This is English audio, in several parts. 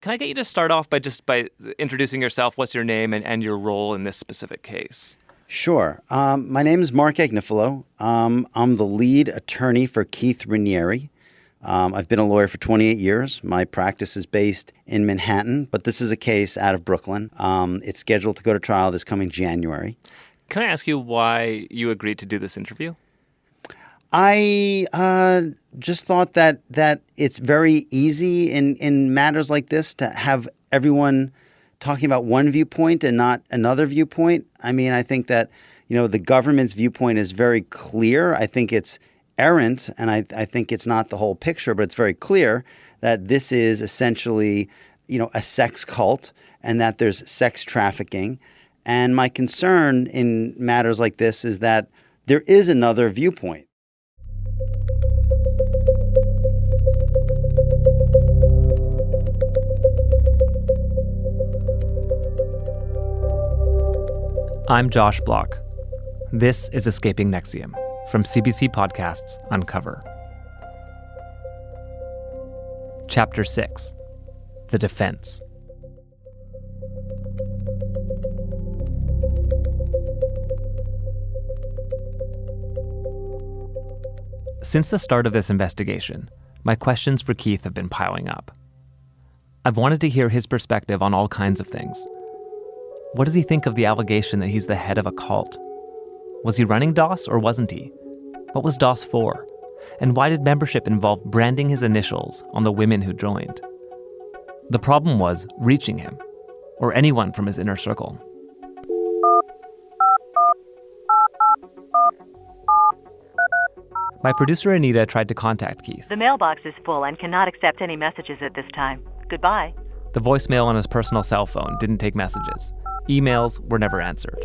Can I get you to start off by introducing yourself? What's your name and your role in this specific case? Sure. My name is Marc Agnifilo. I'm the lead attorney for Keith Raniere. I've been a lawyer for 28 years. My practice is based in Manhattan, but this is a case out of Brooklyn. It's scheduled to go to trial this coming January. Can I ask you why you agreed to do this interview? I just thought that it's very easy in matters like this to have everyone talking about one viewpoint and not another viewpoint. I mean, I think that, the government's viewpoint is very clear. I think it's errant, and I think it's not the whole picture, but it's very clear that this is essentially, a sex cult and that there's sex trafficking. And my concern in matters like this is that there is another viewpoint. I'm Josh Block. This is Escaping NXIVM from CBC Podcasts Uncover. Chapter 6, The Defense. Since the start of this investigation, my questions for Keith have been piling up. I've wanted to hear his perspective on all kinds of things. What does he think of the allegation that he's the head of a cult? Was he running DOS or wasn't he? What was DOS for? And why did membership involve branding his initials on the women who joined? The problem was reaching him, or anyone from his inner circle. My producer Anita tried to contact Keith. The mailbox is full and cannot accept any messages at this time. Goodbye. The voicemail on his personal cell phone didn't take messages. Emails were never answered.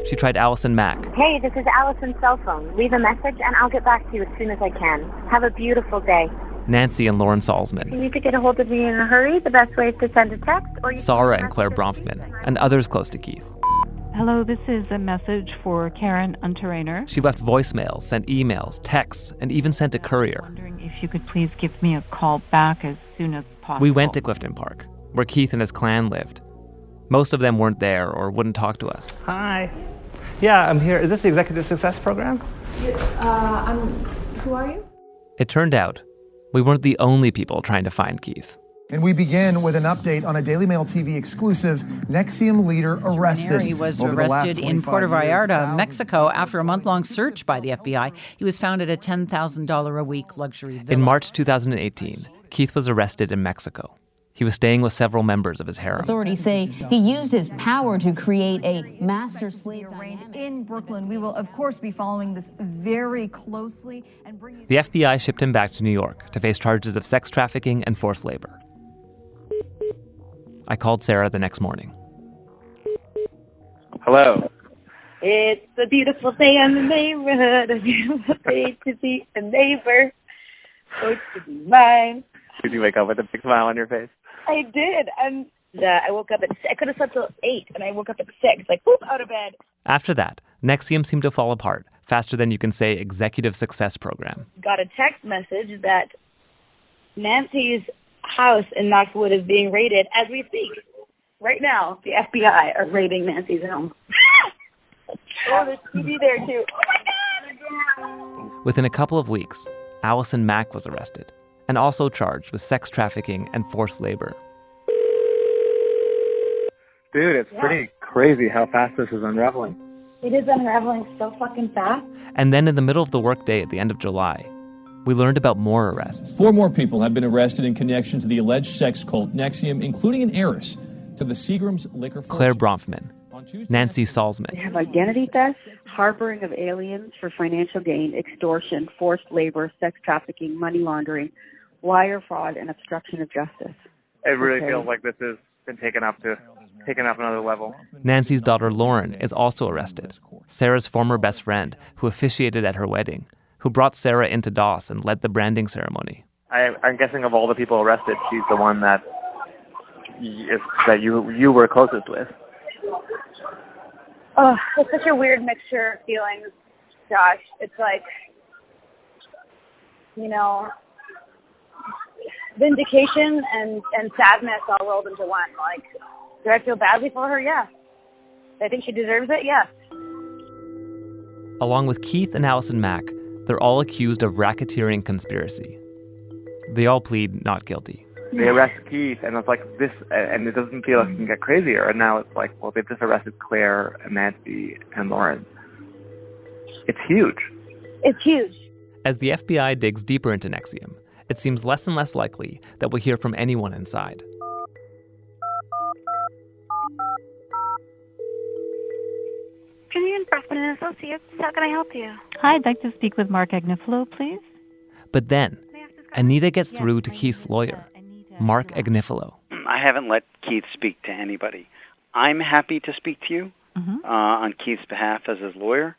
She tried Allison Mack. Hey, this is Allison's cell phone. Leave a message and I'll get back to you as soon as I can. Have a beautiful day. Nancy and Lauren Salzman. If you need to get a hold of me in a hurry, the best way is to send a text. Or Sarah and Claire Bronfman, and others close to Keith. Hello, this is a message for Karen Unterrainer. She left voicemails, sent emails, texts, and even sent a courier. Wondering if you could please give me a call back as soon as possible. We went to Clifton Park, where Keith and his clan lived. Most of them weren't there or wouldn't talk to us. Hi. Yeah, I'm here. Is this the Executive Success Program? Who are you? It turned out we weren't the only people trying to find Keith. And we begin with an update on a Daily Mail TV exclusive. NXIVM leader arrested. He was arrested in Puerto Vallarta, Mexico, after a month-long search by the FBI. He was found at a $10,000 a week luxury villa. In March 2018, Keith was arrested in Mexico. He was staying with several members of his harem. Authorities say he used his power to create a master-slave dynamic. In Brooklyn, we will, of course, be following this very closely. The FBI shipped him back to New York to face charges of sex trafficking and forced labor. I called Sarah the next morning. Hello. It's a beautiful day in the neighborhood, a beautiful day to be a neighbor, or to be mine. Did you wake up with a big smile on your face? I did. I woke up at 6. I could have slept till 8, and I woke up at 6, like, boop, out of bed. After that, NXIVM seemed to fall apart faster than you can say Executive Success Program. Got a text message that Nancy's house in Knoxwood is being raided as we speak. Right now, the FBI are raiding Nancy's home. Oh, there's TV there, too. Oh, my God! Within a couple of weeks, Allison Mack was arrested and also charged with sex trafficking and forced labor. Dude, it's pretty crazy how fast this is unraveling. It is unraveling so fucking fast. And then in the middle of the workday at the end of July, we learned about more arrests. 4 more people have been arrested in connection to the alleged sex cult NXIVM, including an heiress to the Seagram's liquor fortune. Claire Bronfman, Nancy Salzman. They have identity theft, harboring of aliens for financial gain, extortion, forced labor, sex trafficking, money laundering, wire fraud, and obstruction of justice. It really feels like this has been taken up another level. Nancy's daughter Lauren is also arrested. Sarah's former best friend, who officiated at her wedding, who brought Sarah into DOS and led the branding ceremony. I'm guessing of all the people arrested, she's the one that you were closest with. Oh, it's such a weird mixture of feelings, Josh. It's like, vindication and sadness all rolled into one. Like, do I feel badly for her? Yeah. I think she deserves it? Yeah. Along with Keith and Allison Mack, they're all accused of racketeering conspiracy. They all plead not guilty. They arrest Keith, and it's like this, and it doesn't feel like it can get crazier. And now it's like, well, they've just arrested Claire and Nancy and Lauren. It's huge. It's huge. As the FBI digs deeper into NXIVM, it seems less and less likely that we'll hear from anyone inside. Afternoon, Freshman and Associates. How can I help you? Hi, I'd like to speak with Marc Agnifilo, please. But then, Anita gets through to Keith's lawyer, Marc Agnifilo. I haven't let Keith speak to anybody. I'm happy to speak to you on Keith's behalf as his lawyer,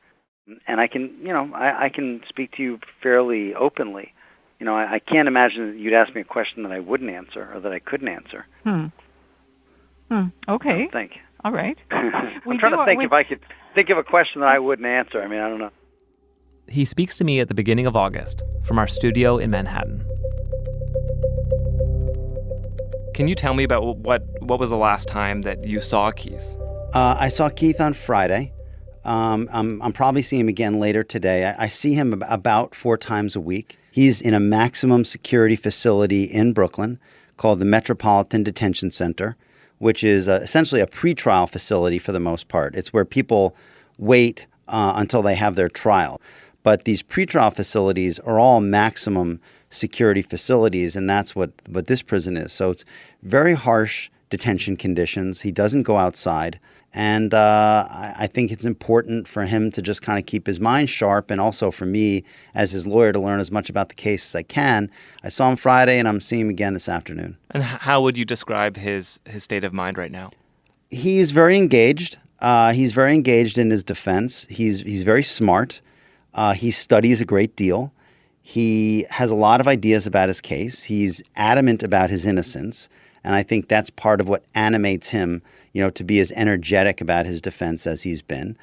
and I can, I can speak to you fairly openly. I can't imagine that you'd ask me a question that I wouldn't answer or that I couldn't answer. Okay. I think. All right. I'm trying to think if I could think of a question that I wouldn't answer. I mean, I don't know. He speaks to me at the beginning of August from our studio in Manhattan. Can you tell me about what was the last time that you saw Keith? I saw Keith on Friday. I'm probably seeing him again later today. I see him about 4 times a week. He's in a maximum security facility in Brooklyn called the Metropolitan Detention Center, which is essentially a pretrial facility for the most part. It's where people wait until they have their trial. But these pretrial facilities are all maximum security facilities, and that's what this prison is. So it's very harsh detention conditions. He doesn't go outside. And I think it's important for him to just kind of keep his mind sharp, and also for me as his lawyer to learn as much about the case as I can. I saw him Friday, and I'm seeing him again this afternoon. And how would you describe his state of mind right now? He's very engaged. He's very engaged in his defense. He's very smart. He studies a great deal. He has a lot of ideas about his case. He's adamant about his innocence. And I think that's part of what animates him, to be as energetic about his defense as he's been.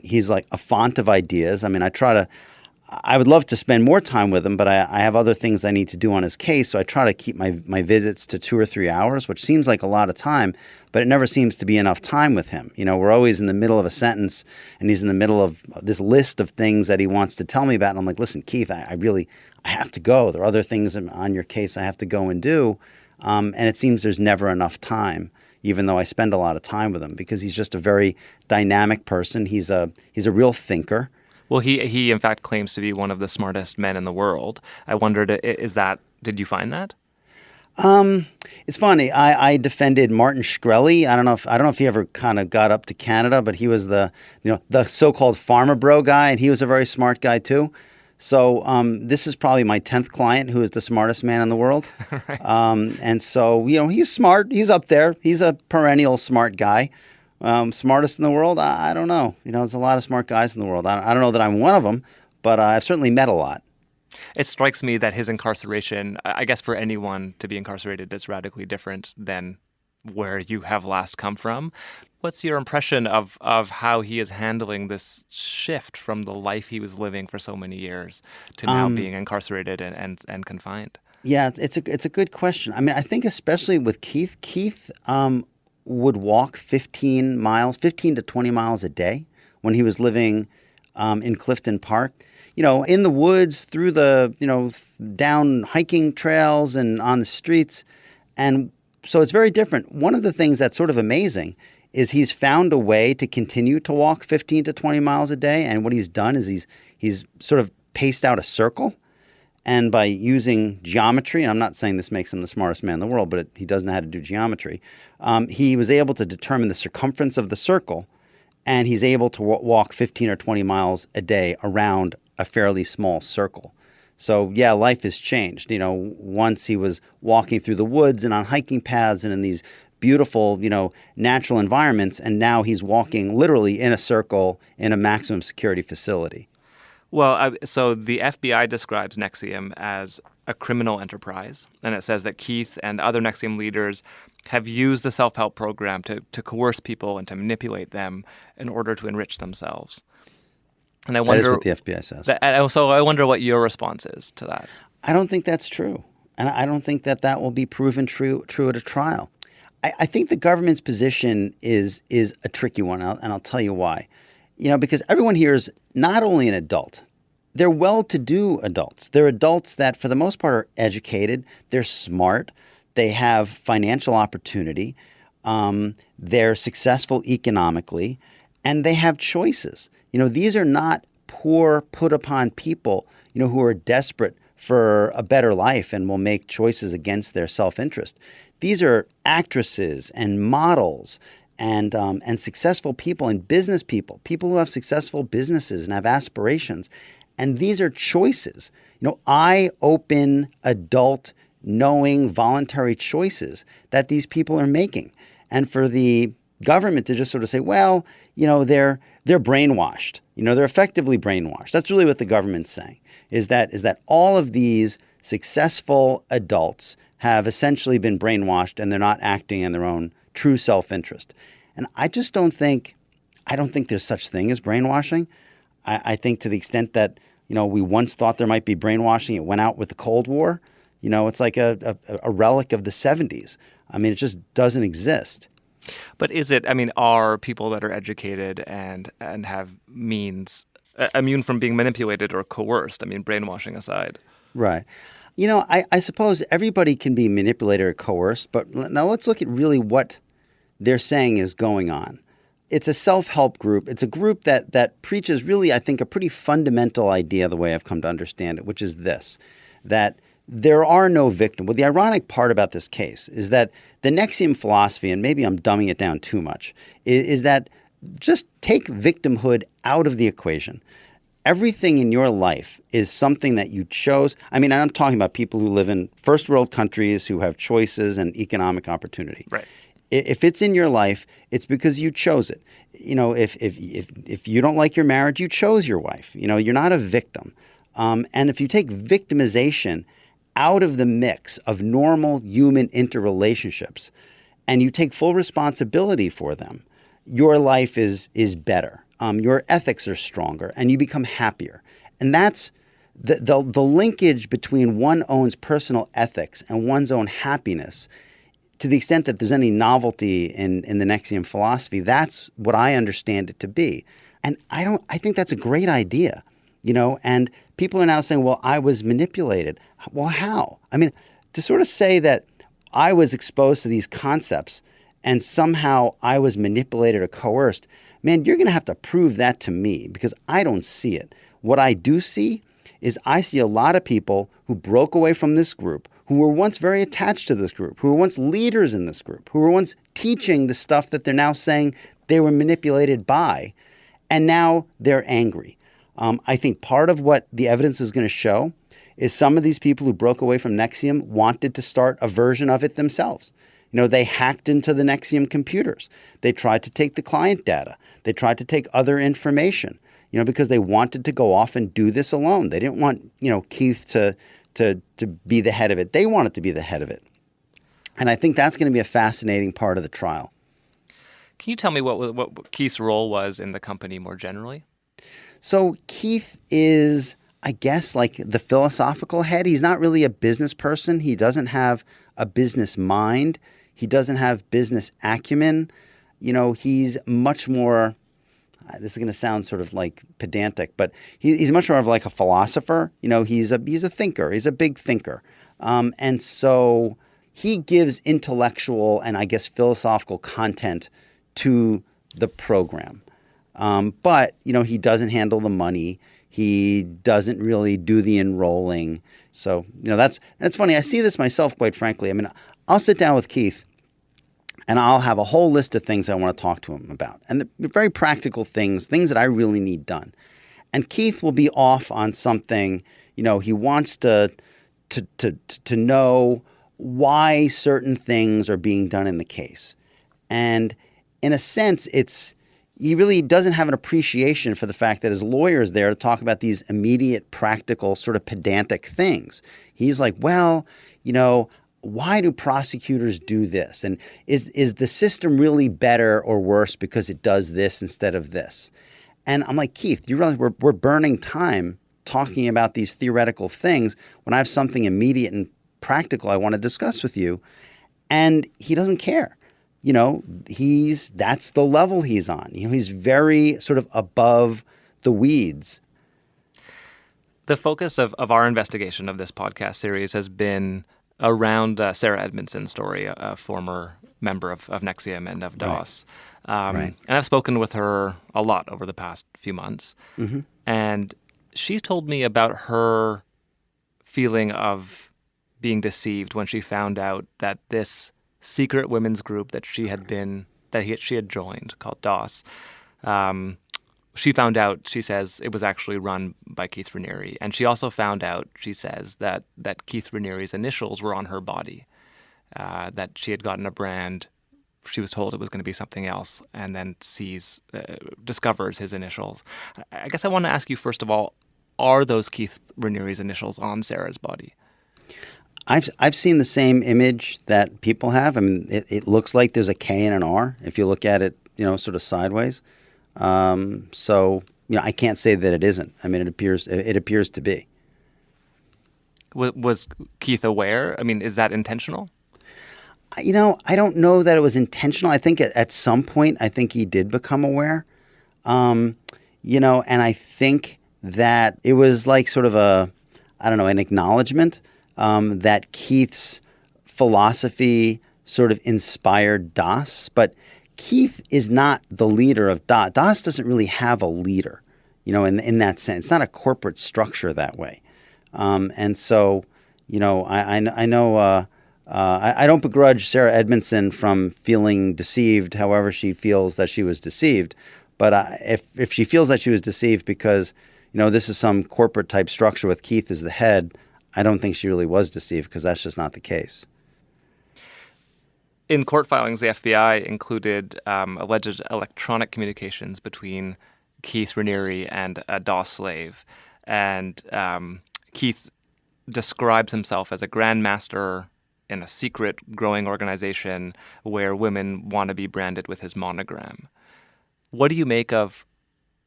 He's like a font of ideas. I mean, I would love to spend more time with him, but I have other things I need to do on his case. So I try to keep my visits to 2 or 3 hours, which seems like a lot of time, but it never seems to be enough time with him. We're always in the middle of a sentence, and he's in the middle of this list of things that he wants to tell me about. And I'm like, listen, Keith, I have to go. There are other things on your case I have to go and do. And it seems there's never enough time, even though I spend a lot of time with him, because he's just a very dynamic person. He's a real thinker. Well, he in fact claims to be one of the smartest men in the world. I wondered, did you find that? It's funny. I defended Martin Shkreli. I don't know if he ever kind of got up to Canada, but he was the so-called farmer bro guy, and he was a very smart guy too. So this is probably my 10th client who is the smartest man in the world. Right. And so, he's smart. He's up there. He's a perennial smart guy. Smartest in the world? I don't know. There's a lot of smart guys in the world. I don't know that I'm one of them, but I've certainly met a lot. It strikes me that his incarceration, I guess for anyone to be incarcerated, is radically different than where you have last come from. What's your impression of how he is handling this shift from the life he was living for so many years to now being incarcerated and confined? Yeah, it's a good question. I mean, I think especially with Keith. Keith would walk 15 to 20 miles a day when he was living in Clifton Park. In the woods, through the, down hiking trails and on the streets. And so it's very different. One of the things that's sort of amazing is he's found a way to continue to walk 15 to 20 miles a day. And what he's done is he's sort of paced out a circle. And by using geometry, and I'm not saying this makes him the smartest man in the world, but he doesn't know how to do geometry, he was able to determine the circumference of the circle, and he's able to walk 15 or 20 miles a day around a fairly small circle. So, yeah, life has changed. Once he was walking through the woods and on hiking paths and in these beautiful, natural environments, and now he's walking literally in a circle in a maximum security facility. Well, so the FBI describes NXIVM as a criminal enterprise, and it says that Keith and other NXIVM leaders have used the self-help program to coerce people and to manipulate them in order to enrich themselves. And I wonder, that is what the FBI says. So I wonder what your response is to that. I don't think that's true. And I don't think that will be proven true at a trial. I think the government's position is a tricky one, and I'll tell you why. Because everyone here is not only an adult, they're well-to-do adults. They're adults that, for the most part, are educated. They're smart. They have financial opportunity. They're successful economically, and they have choices. These are not poor, put-upon people, who are desperate for a better life and will make choices against their self-interest. These are actresses and models and successful people and business people who have successful businesses and have aspirations. And these are choices. I open adult, knowing, voluntary choices that these people are making. And for the government to just sort of say, well, they're brainwashed. They're effectively brainwashed. That's really what the government's saying, is that all of these successful adults have essentially been brainwashed and they're not acting in their own true self-interest. And I don't think there's such thing as brainwashing. I think to the extent that, we once thought there might be brainwashing, it went out with the Cold War. It's like a relic of the 70s. It just doesn't exist. But are people that are educated and have means immune from being manipulated or coerced? Brainwashing aside. Right. I suppose everybody can be manipulated or coerced, but now let's look at really what they're saying is going on. It's a self-help group. It's a group that preaches really, I think, a pretty fundamental idea, the way I've come to understand it, which is this, that there are no victims. Well, the ironic part about this case is that the NXIVM philosophy, and maybe I'm dumbing it down too much, is that just take victimhood out of the equation. Everything in your life is something that you chose. I'm talking about people who live in first world countries who have choices and economic opportunity. Right. If it's in your life, it's because you chose it. If you don't like your marriage, you chose your wife. You're not a victim. And if you take victimization out of the mix of normal human interrelationships and you take full responsibility for them, your life is better. Your ethics are stronger and you become happier. And that's the linkage between one's own personal ethics and one's own happiness. To the extent that there's any novelty in the NXIVM philosophy, that's what I understand it to be. And I think that's a great idea, and people are now saying, well, I was manipulated. Well, how? To sort of say that I was exposed to these concepts and somehow I was manipulated or coerced, man, you're going to have to prove that to me because I don't see it. What I do see is I see a lot of people who broke away from this group, who were once very attached to this group, who were once leaders in this group, who were once teaching the stuff that they're now saying they were manipulated by, and now they're angry. I think part of what the evidence is going to show is some of these people who broke away from NXIVM wanted to start a version of it themselves. They hacked into the NXIVM computers. They tried to take the client data. They tried to take other information, because they wanted to go off and do this alone. They didn't want, Keith to be the head of it. They wanted to be the head of it. And I think that's going to be a fascinating part of the trial. Can you tell me what Keith's role was in the company more generally? So Keith is, I guess, like the philosophical head. He's not really a business person. He doesn't have a business mind. He doesn't have business acumen. He's much more, this is going to sound sort of like pedantic, but he's much more of like a philosopher. He's a thinker. He's a big thinker. And so he gives intellectual and I guess philosophical content to the program. But, he doesn't handle the money. He doesn't really do the enrolling. So, that's funny. I see this myself, quite frankly. I'll sit down with Keith and I'll have a whole list of things I want to talk to him about. And they're very practical things that I really need done. And Keith will be off on something, he wants to know why certain things are being done in the case. And in a sense, he really doesn't have an appreciation for the fact that his lawyer is there to talk about these immediate, practical, sort of pedantic things. He's like, well, why do prosecutors do this? And is the system really better or worse because it does this instead of this? And I'm like, Keith, you realize we're burning time talking about these theoretical things when I have something immediate and practical I want to discuss with you. And he doesn't care. That's the level he's on. He's very sort of above the weeds. The focus of our investigation of this podcast series has been around Sarah Edmondson's story, a former member of NXIVM and of DOS. Right. And I've spoken with her a lot over the past few months. Mm-hmm. And she's told me about her feeling of being deceived when she found out that this secret women's group that she had joined, called DOS, she found out, she says, it was actually run by Keith Raniere. And she also found out, she says, that Keith Raniere's initials were on her body, that she had gotten a brand. She was told it was going to be something else, and then discovers his initials. I guess I want to ask you, first of all, are those Keith Raniere's initials on Sarah's body? I've seen the same image that people have. I mean, it looks like there's a K and an R if you look at it, sort of sideways. So I can't say that it isn't. I mean, it appears to be. Was Keith aware? I mean, is that intentional? I don't know that it was intentional. I think at some point, I think he did become aware. And I think that it was like sort of an acknowledgement that Keith's philosophy sort of inspired DOS. But Keith is not the leader of DOS. DOS doesn't really have a leader, in that sense. It's not a corporate structure that way. And so, I know I don't begrudge Sarah Edmondson from feeling deceived, however she feels that she was deceived. But if she feels that she was deceived because, this is some corporate type structure with Keith as the head, I don't think she really was deceived, because that's just not the case. In court filings, the FBI included alleged electronic communications between Keith Raniere and a DOS slave. And Keith describes himself as a grandmaster in a secret growing organization where women want to be branded with his monogram. What do you make of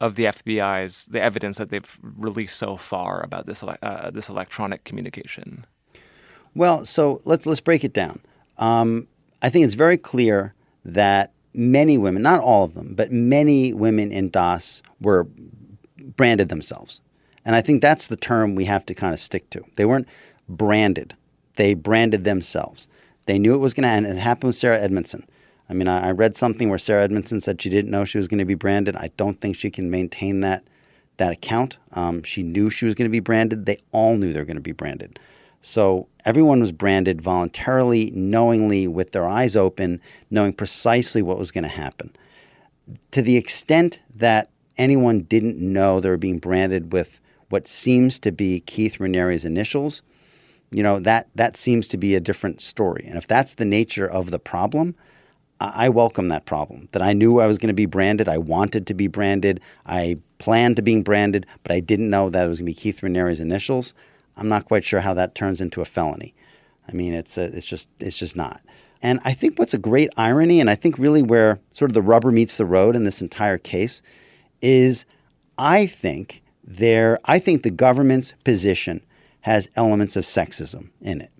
the FBI's, the evidence that they've released so far about this electronic communication? Well, so let's break it down. I think it's very clear that many women, not all of them, but many women in DOS were branded themselves. And I think that's the term we have to kind of stick to. They weren't branded. They branded themselves. They knew it was going to end. It happened with Sarah Edmondson. I mean, I read something where Sarah Edmondson said she didn't know she was going to be branded. I don't think she can maintain that account. She knew she was going to be branded. They all knew they were going to be branded. So everyone was branded voluntarily, knowingly, with their eyes open, knowing precisely what was going to happen. To the extent that anyone didn't know they were being branded with what seems to be Keith Raniere's initials, that seems to be a different story. And if that's the nature of the problem, I welcome that problem. That I knew I was going to be branded. I wanted to be branded. I planned to being branded, but I didn't know that it was going to be Keith Raniere's initials. I'm not quite sure how that turns into a felony. I mean, it's just not. And I think what's a great irony, and I think really where sort of the rubber meets the road in this entire case, is I think the government's position has elements of sexism in it.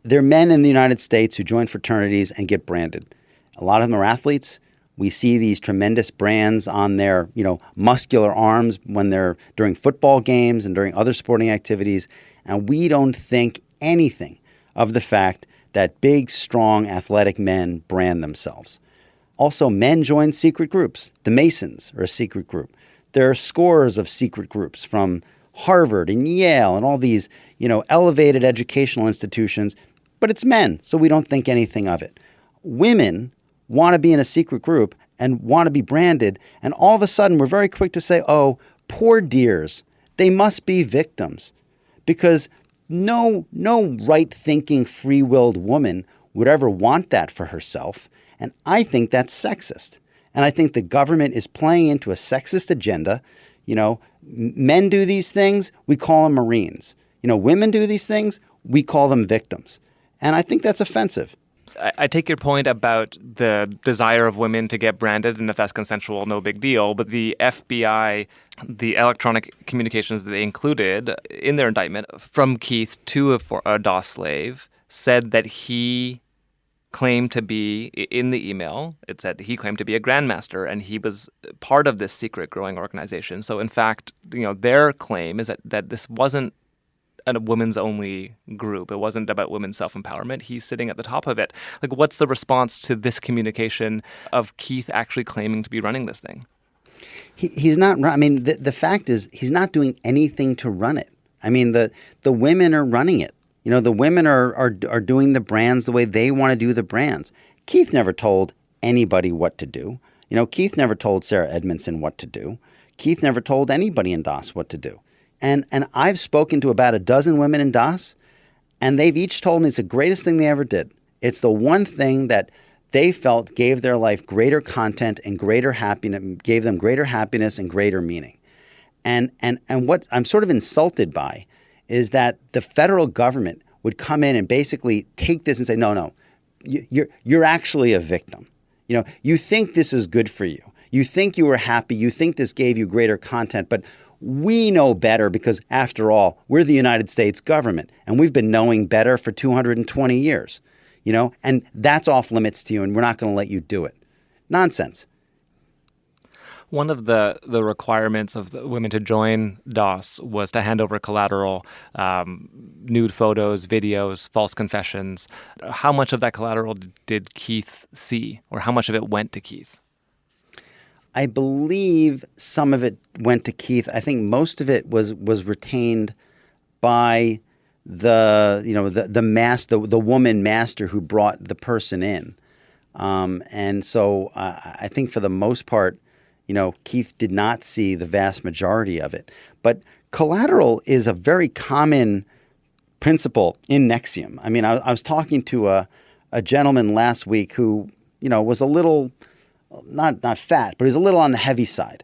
There are men in the United States who join fraternities and get branded. A lot of them are athletes. We see these tremendous brands on their, muscular arms when they're during football games and during other sporting activities. And we don't think anything of the fact that big, strong, athletic men brand themselves. Also, men join secret groups. The Masons are a secret group. There are scores of secret groups from Harvard and Yale and all these, elevated educational institutions. But it's men, so we don't think anything of it. Women want to be in a secret group and want to be branded, and all of a sudden we're very quick to say, oh, poor dears, they must be victims. Because no right-thinking, free-willed woman would ever want that for herself, and I think that's sexist. And I think the government is playing into a sexist agenda. Men do these things, we call them Marines. Women do these things, we call them victims. And I think that's offensive. I take your point about the desire of women to get branded, and if that's consensual, no big deal. But the FBI, the electronic communications that they included in their indictment from Keith to a DOS slave said that he claimed to be, in the email, it said he claimed to be a grandmaster and he was part of this secret growing organization. So in fact, their claim is that this wasn't a women's only group. It wasn't about women's self-empowerment. He's sitting at the top of it. Like, what's the response to this communication of Keith actually claiming to be running this thing? He's not. I mean, the fact is, he's not doing anything to run it. I mean, the women are running it. The women are doing the brands the way they want to do the brands. Keith never told anybody what to do. Keith never told Sarah Edmondson what to do. Keith never told anybody in DOS what to do. And I've spoken to about a dozen women in DOS, and they've each told me it's the greatest thing they ever did. It's the one thing that they felt gave their life greater content and greater happiness, gave them greater happiness and greater meaning. And what I'm sort of insulted by is that the federal government would come in and basically take this and say, no, you're actually a victim. You think this is good for you. You think you were happy. You think this gave you greater content, but we know better because, after all, we're the United States government, and we've been knowing better for 220 years, and that's off limits to you, and we're not going to let you do it. Nonsense. One of the requirements of the women to join DOS was to hand over collateral, nude photos, videos, false confessions. How much of that collateral did Keith see, or how much of it went to Keith? I believe some of it went to Keith. I think most of it was retained by the woman master who brought the person in, and so I think for the most part, Keith did not see the vast majority of it. But collateral is a very common principle in NXIVM. I mean, I was talking to a gentleman last week who was a little. Not fat, but he was a little on the heavy side.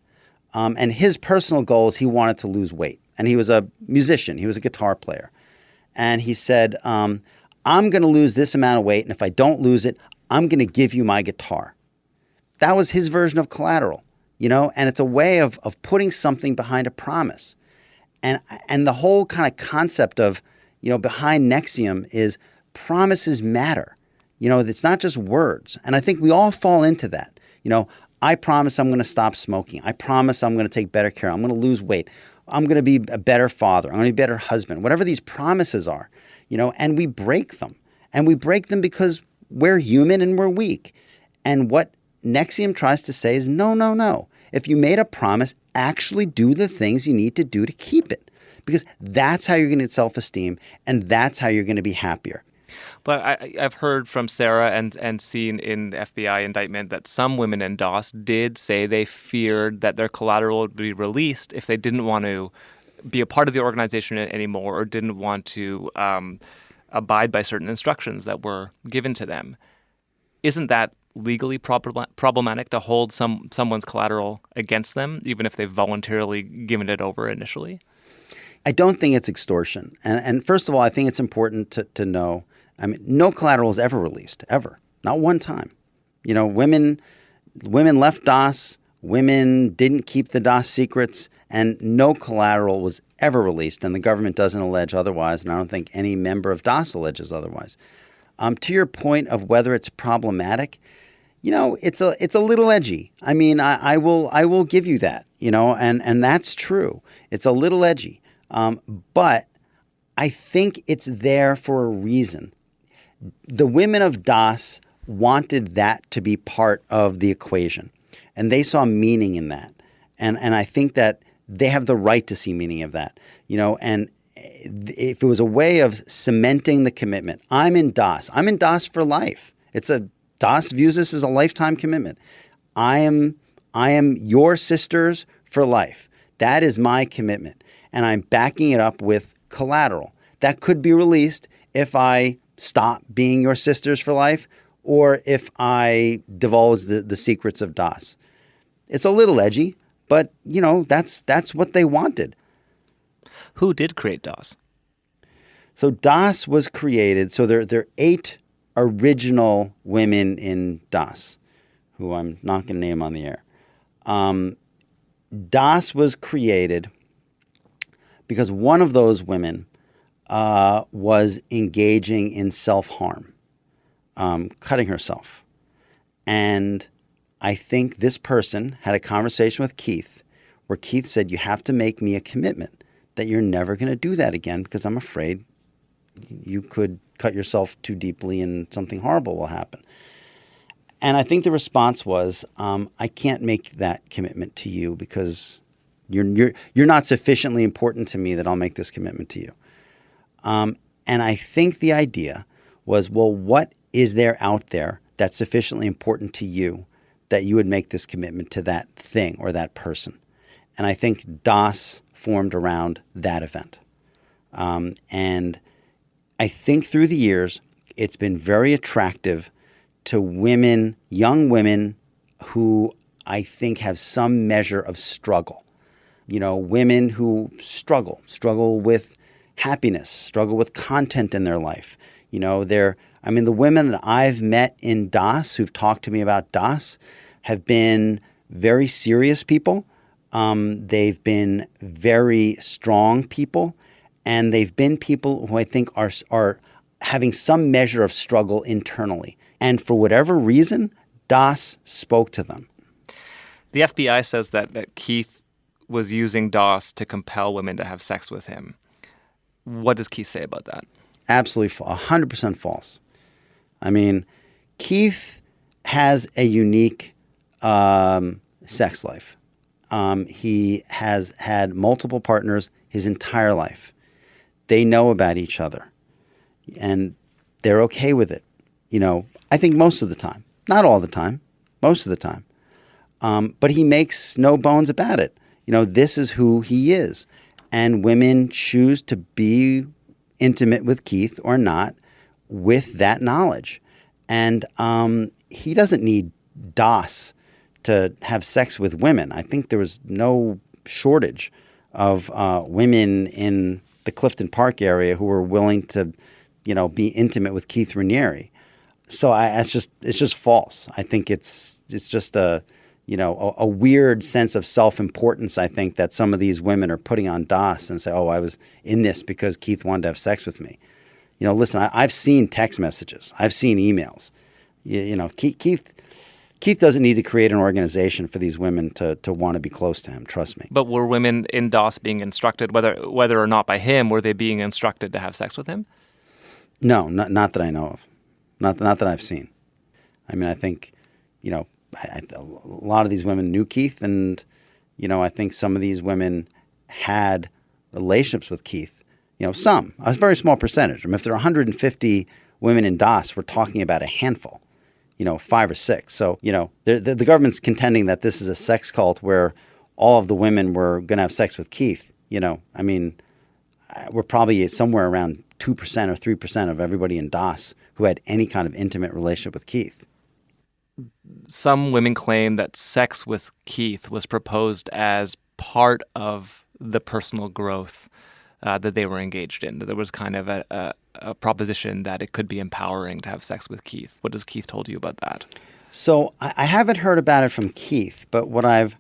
And his personal goal is he wanted to lose weight. And he was a musician. He was a guitar player. And he said, I'm going to lose this amount of weight, and if I don't lose it, I'm going to give you my guitar. That was his version of collateral, and it's a way of putting something behind a promise. And the whole kind of concept of, behind NXIVM is promises matter. It's not just words. And I think we all fall into that. I promise I'm going to stop smoking. I promise I'm going to take better care. I'm going to lose weight. I'm going to be a better father. I'm going to be a better husband. Whatever these promises are, and we break them. And we break them because we're human and we're weak. And what NXIVM tries to say is, no. If you made a promise, actually do the things you need to do to keep it. Because that's how you're going to get self-esteem, and that's how you're going to be happier. But I've heard from Sarah and seen in the FBI indictment that some women in DOS did say they feared that their collateral would be released if they didn't want to be a part of the organization anymore or didn't want to abide by certain instructions that were given to them. Isn't that legally problematic to hold someone's collateral against them, even if they've voluntarily given it over initially? I don't think it's extortion. And first of all, I think it's important to know, I mean, no collateral is ever released, ever. Not one time. Women left DOS, women didn't keep the DOS secrets, and no collateral was ever released, and the government doesn't allege otherwise, and I don't think any member of DOS alleges otherwise. To your point of whether it's problematic, it's a little edgy. I mean, I will give you that, and that's true. It's a little edgy. But I think it's there for a reason. The women of DOS wanted that to be part of the equation, and they saw meaning in that. And I think that they have the right to see meaning of that, and if it was a way of cementing the commitment, I'm in DOS for life. DOS views this as a lifetime commitment. I am your sisters for life. That is my commitment. And I'm backing it up with collateral. That could be released if I stop being your sisters for life or if I divulge the secrets of DOS. It's a little edgy, but, that's what they wanted. Who did create DOS? So DOS was created, so there are 8 original women in DOS, who I'm not going to name on the air. DOS was created because one of those women was engaging in self-harm, cutting herself. And I think this person had a conversation with Keith where Keith said, you have to make me a commitment that you're never going to do that again because I'm afraid you could cut yourself too deeply and something horrible will happen. And I think the response was, I can't make that commitment to you because you're not sufficiently important to me that I'll make this commitment to you. And I think the idea was, well, what is there out there that's sufficiently important to you that you would make this commitment to that thing or that person? And I think DOS formed around that event. And I think through the years, it's been very attractive to women, young women who I think have some measure of struggle. You know, women who struggle with happiness, struggle with content in their life. You know, the women that I've met in DOS who've talked to me about DOS have been very serious people. They've been very strong people, and they've been people who I think are having some measure of struggle internally. And for whatever reason, DOS spoke to them. The FBI says that Keith was using DOS to compel women to have sex with him. What does Keith say about that? Absolutely 100% false. I mean, Keith has a unique sex life. He has had multiple partners his entire life. They know about each other, and they're okay with it. You know, I think most of the time, not all the time, most of the time. But he makes no bones about it. You know, this is who he is. And women choose to be intimate with Keith or not with that knowledge. And he doesn't need DOS to have sex with women. I think there was no shortage of women in the Clifton Park area who were willing to, you know, be intimate with Keith Raniere. So it's just false. I think it's just a weird sense of self-importance, I think, that some of these women are putting on DOS and say, oh, I was in this because Keith wanted to have sex with me. You know, listen, I've seen text messages. I've seen emails. You know, Keith doesn't need to create an organization for these women to want to be close to him. Trust me. But were women in DOS being instructed, whether or not by him, were they being instructed to have sex with him? No, not that I know of. Not that I've seen. I mean, I think, you know, a lot of these women knew Keith, and, you know, I think some of these women had relationships with Keith. You know, a very small percentage. I mean, if there are 150 women in DOS, we're talking about a handful, you know, 5 or 6. So, you know, the government's contending that this is a sex cult where all of the women were going to have sex with Keith. You know, I mean, we're probably somewhere around 2% or 3% of everybody in DOS who had any kind of intimate relationship with Keith. Some women claim that sex with Keith was proposed as part of the personal growth that they were engaged in. That there was kind of a proposition that it could be empowering to have sex with Keith. What has Keith told you about that? So I haven't heard about it from Keith, but what I've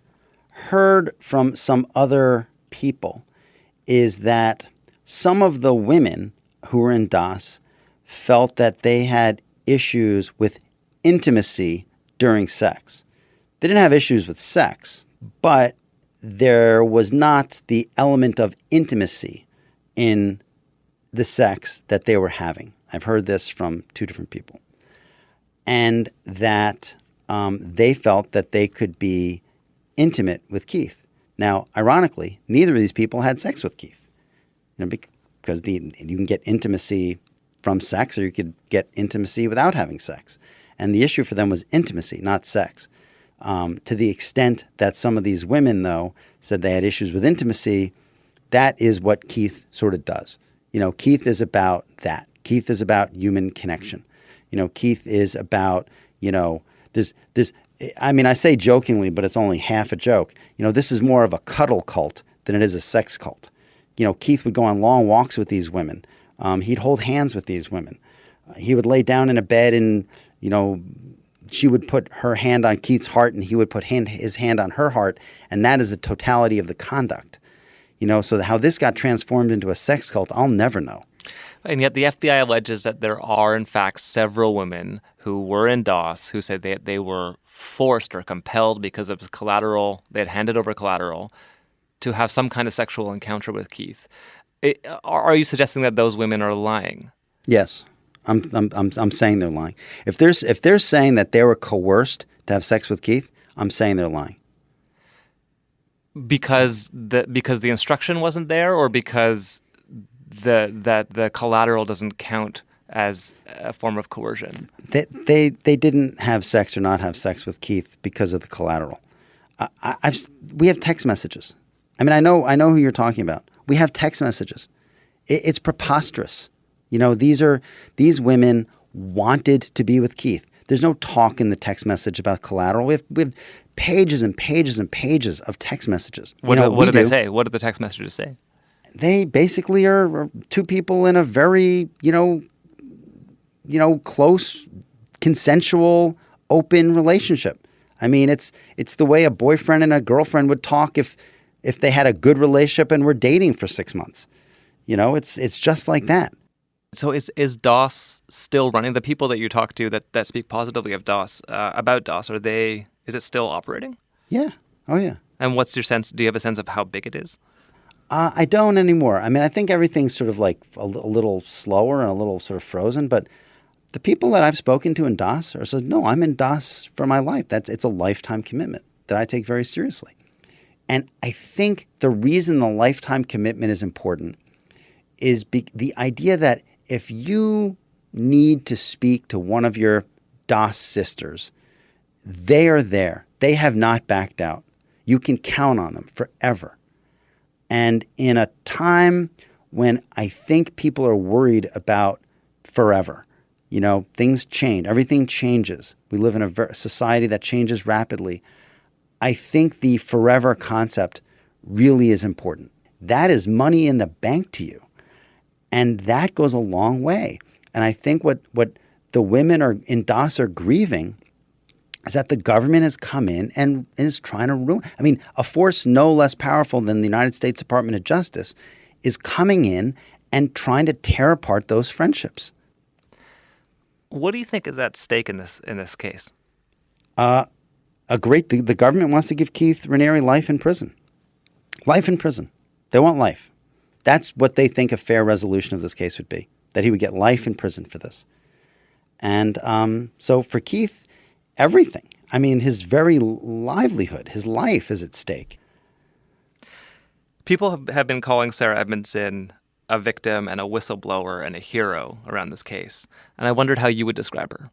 heard from some other people is that some of the women who were in DOS felt that they had issues with intimacy during sex. They didn't have issues with sex, but there was not the element of intimacy in the sex that they were having. I've heard this from 2 different people. And that they felt that they could be intimate with Keith. Now, ironically, neither of these people had sex with Keith. You know, because you can get intimacy from sex, or you could get intimacy without having sex. And the issue for them was intimacy, not sex. To the extent that some of these women, though, said they had issues with intimacy, that is what Keith sort of does. You know, Keith is about that. Keith is about human connection. You know, Keith is about, you know, I say jokingly, but it's only half a joke. You know, this is more of a cuddle cult than it is a sex cult. You know, Keith would go on long walks with these women. He'd hold hands with these women. He would lay down in a bed and, you know, she would put her hand on Keith's heart and he would put his hand on her heart. And that is the totality of the conduct. You know, so how this got transformed into a sex cult, I'll never know. And yet the FBI alleges that there are, in fact, several women who were in DOS who said they were forced or compelled because of collateral, they had handed over collateral, to have some kind of sexual encounter with Keith. Are you suggesting that those women are lying? Yes, I'm saying they're lying. If they're saying that they were coerced to have sex with Keith, I'm saying they're lying. Because the instruction wasn't there, or because the collateral doesn't count as a form of coercion? They didn't have sex or not have sex with Keith because of the collateral. We have text messages. I mean, I know who you're talking about. We have text messages. It's preposterous. These women wanted to be with Keith. There's no talk in the text message about collateral. We have pages and pages and pages of text messages. What do they say? What do the text messages say? They basically are two people in a very, close, consensual, open relationship. I mean, it's the way a boyfriend and a girlfriend would talk if they had a good relationship and were dating for 6 months. It's just like that. So is DOS still running? The people that you talk to that speak positively of DOS, about DOS, is it still operating? Yeah. Oh, yeah. And what's your sense? Do you have a sense of how big it is? I don't anymore. I mean, I think everything's sort of like a little slower and a little sort of frozen. But the people that I've spoken to in DOS are said, no, I'm in DOS for my life. It's a lifetime commitment that I take very seriously. And I think the reason the lifetime commitment is important is the idea that if you need to speak to one of your DOS sisters, they are there. They have not backed out. You can count on them forever. And in a time when I think people are worried about forever, things change. Everything changes. We live in a society that changes rapidly. I think the forever concept really is important. That is money in the bank to you. And that goes a long way. And I think what the women in DOS are grieving is that the government has come in and is trying to ruin. I mean, a force no less powerful than the United States Department of Justice is coming in and trying to tear apart those friendships. What do you think is at stake in this case? The government wants to give Keith Raniere life in prison. Life in prison. They want life. That's what they think a fair resolution of this case would be, that he would get life in prison for this. And so for Keith, everything. I mean, his very livelihood, his life is at stake. People have been calling Sarah Edmondson a victim and a whistleblower and a hero around this case. And I wondered how you would describe her.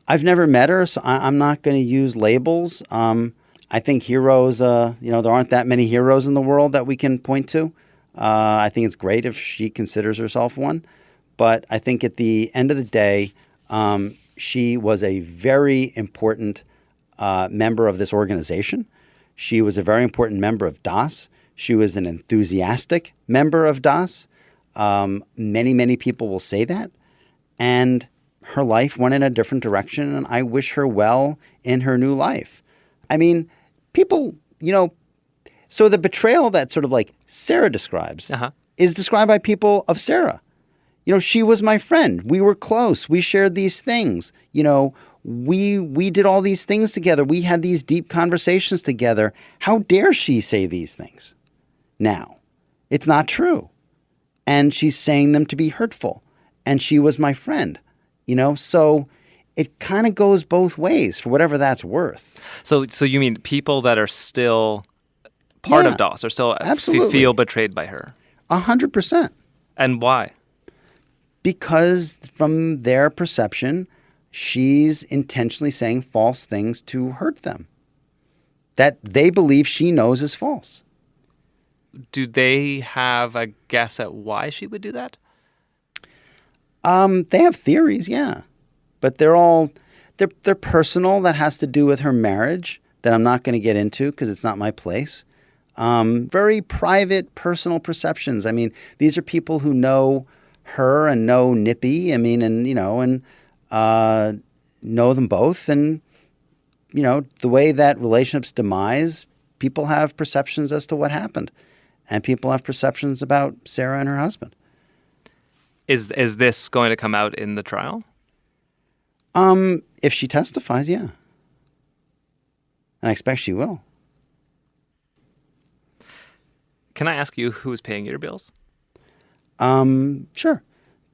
I've never met her, so I'm not going to use labels. I think heroes, there aren't that many heroes in the world that we can point to. I think it's great if she considers herself one. But I think at the end of the day, she was a very important member of this organization. She was a very important member of DOS. She was an enthusiastic member of DOS. Many, many people will say that. And her life went in a different direction, and I wish her well in her new life. I mean, people, so the betrayal that sort of like Sarah describes is described by people of Sarah. She was my friend. We were close. We shared these things. We did all these things together. We had these deep conversations together. How dare she say these things now? It's not true. And she's saying them to be hurtful. And she was my friend. So it kind of goes both ways for whatever that's worth. So you mean people that are still part of DOS are still feel betrayed by her? 100%. And why? Because from their perception, she's intentionally saying false things to hurt them that they believe she knows is false. Do they have a guess at why she would do that? They have theories, yeah. But they're personal. That has to do with her marriage that I'm not going to get into because it's not my place. Very private, personal perceptions. I mean, these are people who know her and know Nippy. I mean, and know them both. And, the way that relationships demise, people have perceptions as to what happened. And people have perceptions about Sarah and her husband. Is this going to come out in the trial? If she testifies, yeah. And I expect she will. Can I ask you who is paying your bills? Sure.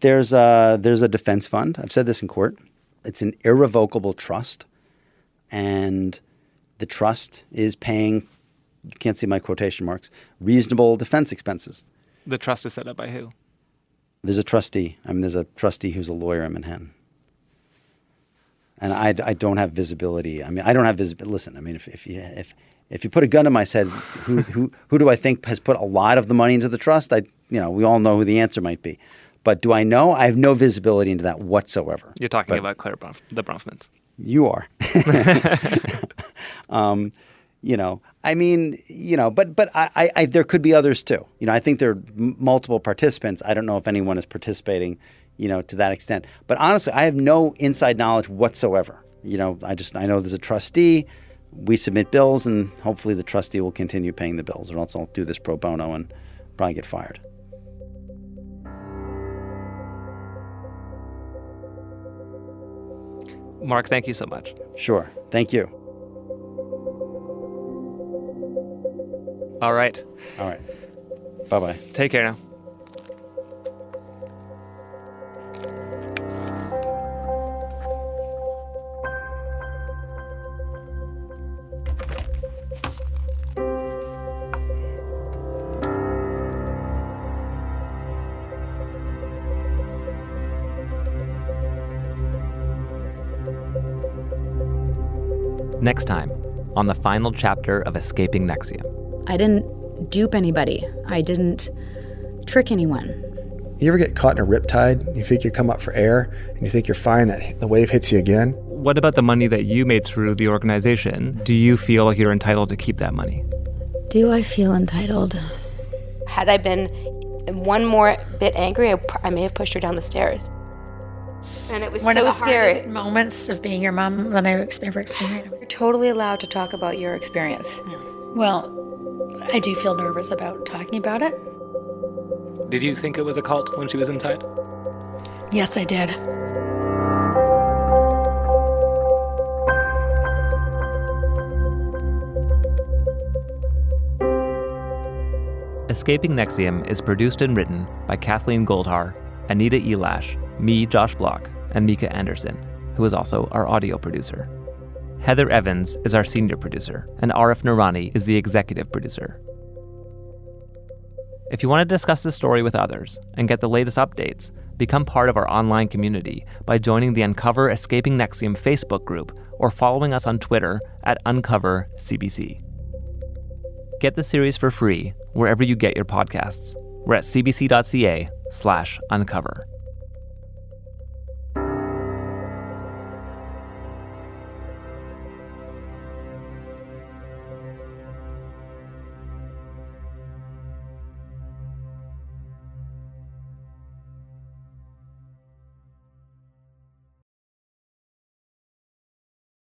There's a defense fund. I've said this in court. It's an irrevocable trust, and the trust is paying, you can't see my quotation marks, reasonable defense expenses. The trust is set up by who? There's a trustee. There's a trustee who's a lawyer in Manhattan. And I don't have visibility. I don't have visibility. Listen, if you put a gun to my head, who do I think has put a lot of the money into the trust? We all know who the answer might be. But do I know? I have no visibility into that whatsoever. You're talking about Claire the Bronfmans. You are. But I there could be others too. I think there are multiple participants. I don't know if anyone is participating, to that extent. But honestly, I have no inside knowledge whatsoever. I know there's a trustee. We submit bills, and hopefully the trustee will continue paying the bills, or else I'll do this pro bono and probably get fired. Marc, thank you so much. Sure. Thank you. All right. Bye-bye. Take care now. Next time, on the final chapter of Escaping NXIVM. I didn't dupe anybody. I didn't trick anyone. You ever get caught in a riptide? You think you come up for air, and you think you're fine, that the wave hits you again? What about the money that you made through the organization? Do you feel like you're entitled to keep that money? Do I feel entitled? Had I been one more bit angry, I may have pushed her down the stairs. And it was one so of the scary. Hardest moments of being your mom that I've ever experienced. You're totally allowed to talk about your experience. Well, I do feel nervous about talking about it. Did you think it was a cult when she was inside? Yes, I did. Escaping NXIVM is produced and written by Kathleen Goldhar, Anita Elash, me, Josh Block, and Mika Anderson, who is also our audio producer. Heather Evans is our senior producer, and Arif Noorani is the executive producer. If you want to discuss this story with others and get the latest updates, become part of our online community by joining the Uncover Escaping NXIVM Facebook group or following us on Twitter at UncoverCBC. Get the series for free wherever you get your podcasts. We're at cbc.ca/uncover.